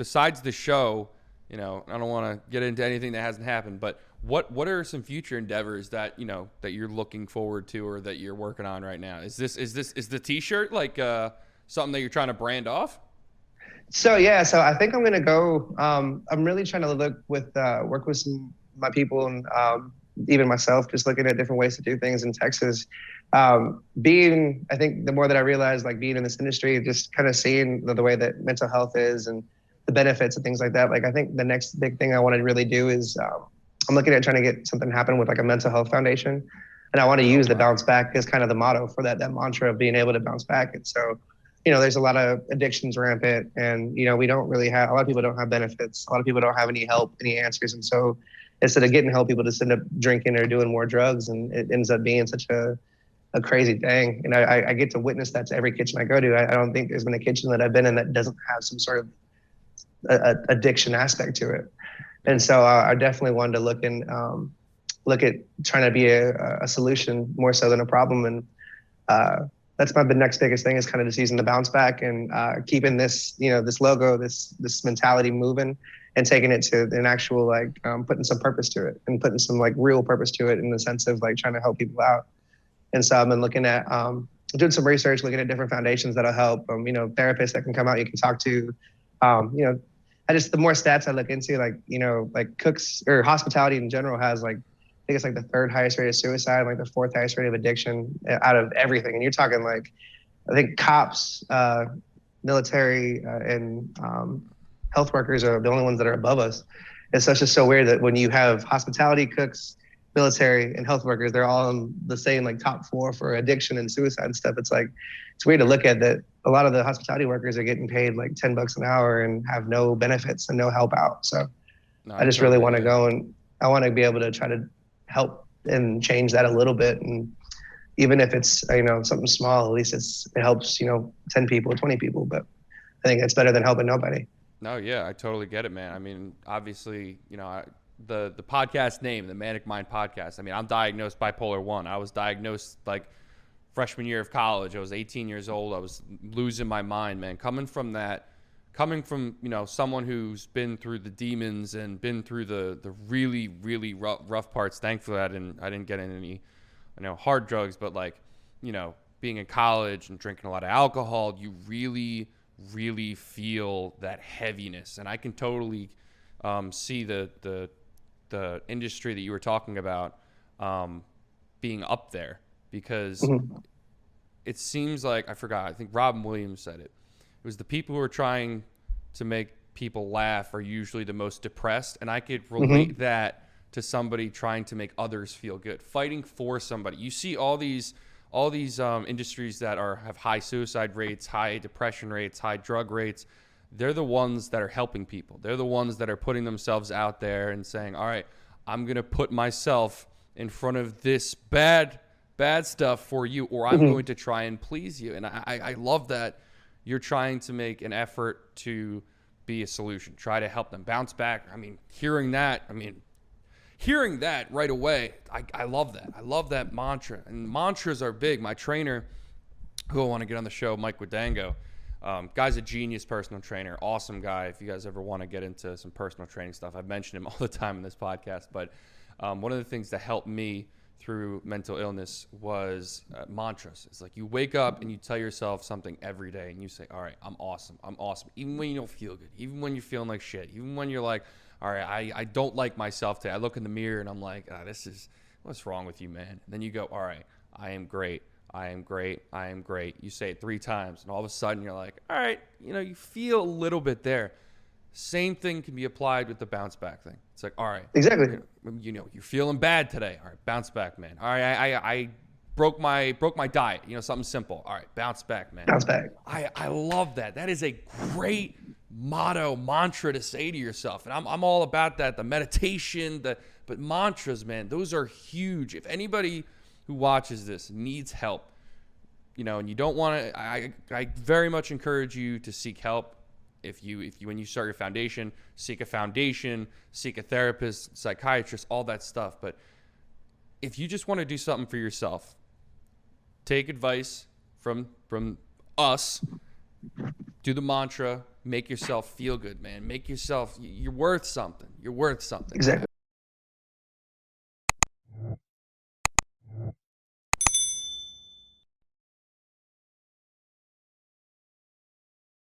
besides the show, I don't want to get into anything that hasn't happened, but what are some future endeavors that, that you're looking forward to or that you're working on right now? Is the t-shirt like something that you're trying to brand off? So yeah, so I think I'm gonna go. I'm really trying to work with my people and even myself, just looking at different ways to do things in Texas. I think the more that I realize, like being in this industry, just kind of seeing the way that mental health is and the benefits and things like that. Like I think the next big thing I want to really do is I'm looking at trying to get something happen with like a mental health foundation, and I want to use the bounce back as kind of the motto for that mantra of being able to bounce back. And so there's a lot of addictions rampant, and we don't really have, a lot of people don't have benefits. A lot of people don't have any help, any answers. And so instead of getting help, people just end up drinking or doing more drugs, and it ends up being such a crazy thing. And I get to witness that to every kitchen I go to. I don't think there's been a kitchen that I've been in that doesn't have some sort of addiction aspect to it. And so I definitely wanted to look at trying to be a solution more so than a problem. And that's the next biggest thing is kind of just using the bounce back and keeping this, this logo, this mentality moving and taking it to an actual, like putting some purpose to it and putting some like real purpose to it in the sense of like trying to help people out. And so I've been looking at doing some research, looking at different foundations that'll help, therapists that can come out, you can talk to, the more stats I look into, like cooks or hospitality in general has like, I think it's like the third highest rate of suicide, like the fourth highest rate of addiction out of everything. And you're talking like, I think cops, military, and health workers are the only ones that are above us. It's just so weird that when you have hospitality, cooks, military, and health workers, they're all in the same like top four for addiction and suicide and stuff. It's like, it's weird to look at that. A lot of the hospitality workers are getting paid like $10 an hour and have no benefits and no help out. So I just really want to go, and I want to be able to try to help and change that a little bit. And even if it's, something small, at least it helps, 10 people, 20 people, but I think it's better than helping nobody. No, yeah, I totally get it, man. I mean, obviously, the podcast name, the Manic Mind Podcast. I mean, I'm diagnosed bipolar 1. I was diagnosed like freshman year of college. I was 18 years old. I was losing my mind, man. Coming from someone who's been through the demons and been through the really, really rough parts. Thankfully, I didn't get any, hard drugs, but like, being in college and drinking a lot of alcohol, you really, really feel that heaviness. And I can totally see the industry that you were talking about being up there, because it seems like, I think Robin Williams said it. It was the people who are trying to make people laugh are usually the most depressed. And I could relate that to somebody trying to make others feel good, fighting for somebody. You see all these industries that have high suicide rates, high depression rates, high drug rates. They're the ones that are helping people. They're the ones that are putting themselves out there and saying, all right, I'm going to put myself in front of this bad stuff for you, or I'm going to try and please you. And I love that you're trying to make an effort to be a solution, try to help them bounce back. I mean, hearing that right away, I love that. I love that mantra. And mantras are big. My trainer, who I want to get on the show, Mike Wadango, guy's a genius personal trainer, awesome guy. If you guys ever want to get into some personal training stuff, I've mentioned him all the time in this podcast. But one of the things that helped me through mental illness was mantras. It's like you wake up and you tell yourself something every day and you say, all right, I'm awesome. I'm awesome. Even when you don't feel good, even when you're feeling like shit, even when you're like, all right, I don't like myself today. I look in the mirror and I'm like, what's wrong with you, man? And then you go, all right, I am great. I am great. I am great. You say it 3 times and all of a sudden you're like, all right, you feel a little bit there. Same thing can be applied with the bounce back thing. It's like, all right, exactly. You're feeling bad today. All right, bounce back, man. All right, I broke my diet. Something simple. All right, bounce back, man. Bounce back. I love that. That is a great mantra to say to yourself. And I'm all about that. The meditation, but mantras, man, those are huge. If anybody who watches this needs help, and you don't want to, I very much encourage you to seek help. If you when you start your foundation, seek a therapist, psychiatrist, all that stuff. But if you just want to do something for yourself, take advice from us, do the mantra, make yourself feel good, man. Make yourself, you're worth something. You're worth something. Exactly.